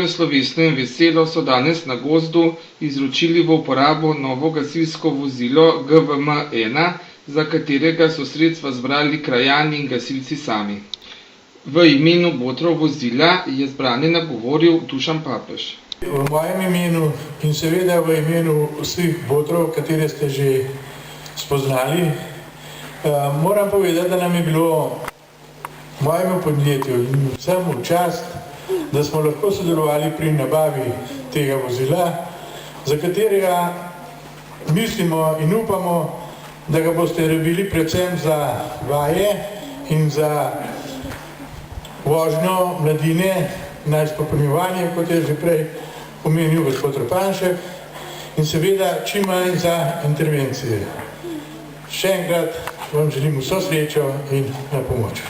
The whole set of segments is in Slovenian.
Takole slovesno in veselo so danes na Gozdu izročili v uporabo novo gasilsko vozilo GVM-1, za katerega so sredstva zbrali krajani in gasilci sami. V imenu botrov vozila je zbrane nagovoril Dušan Papež. V mojem imenu in seveda v imenu vseh botrov, katere ste že spoznali, moram povedati, da nam je bilo mojemu podjetju in vsem v čast, da smo lahko sodelovali pri nabavi tega vozila, za katerega mislimo in upamo, da ga boste rabili predvsem za vaje in za vožnjo mladine na izpopolnjevanje, kot je že prej omenil gospod Repanšek, in seveda čim manj za intervencije. Še enkrat vam želim vso srečo in na pomoč.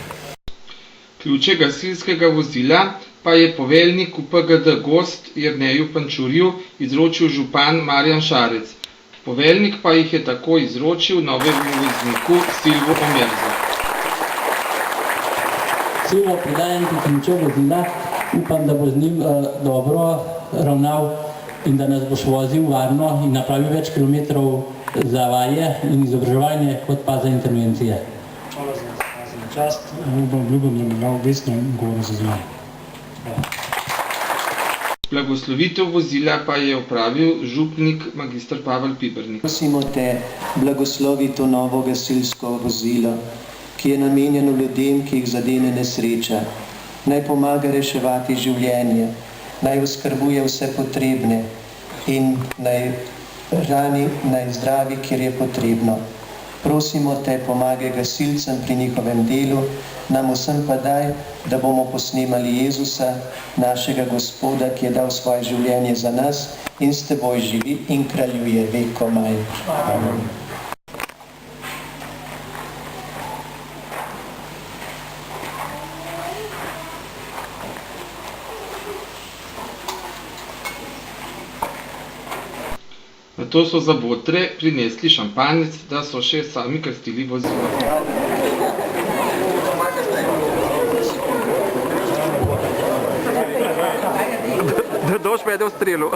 Ključe gasilskega vozila pa je poveljnik UPGD Gozd Jerneju Pančurju izročil župan Marjan Šarec. Poveljnik pa jih je tako izročil novemu vozniku Silvu Omerzu. Silvo, predajam ti ključe vozila, upam, da bo z njim dobro ravnal in da nas boš vozil varno in napravil več kilometrov za vaje in izobraževanje, kot pa za intervencije. Hvala za čast, obljubim, da mi dal vesno govor za zmaj. Blagoslovitev vozila pa je opravil župnik magistr Pavel Pibernik. Prosimo te, blagoslovi to novo gasilsko vozilo, ki je namenjeno ljudem, ki jih zadene nesreča. Naj pomaga reševati življenje, naj oskrbuje vse potrebne in naj rani, naj zdravi, kjer je potrebno. Prosimo te, pomagaj gasilcem pri njihovem delu, nam vsem pa daj, da bomo posnemali Jezusa, našega Gospoda, ki je dal svoje življenje za nas in s teboj živi in kraljuje vekomaj. Amen. Nato so za botre prinesli šampanjec, da so še sami krstili vozilo. Da doš vede v strelu.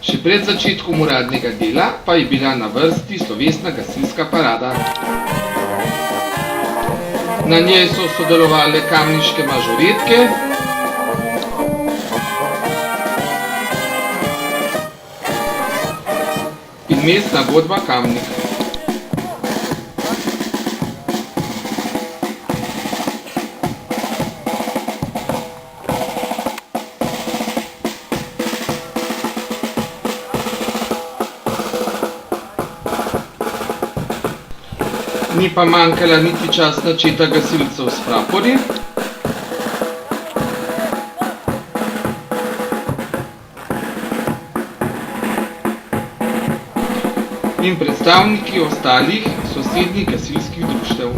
Še pred začetkom uradnega dela pa je bila na vrsti slovesna gasilska parada. Na njej so sodelovale kamniške mažoretke, in mestna godba Kamnik. Ni pa manjkala niti častna četa gasilcev s prapori. In predstavniki ostalih sosednjih gasilskih društev.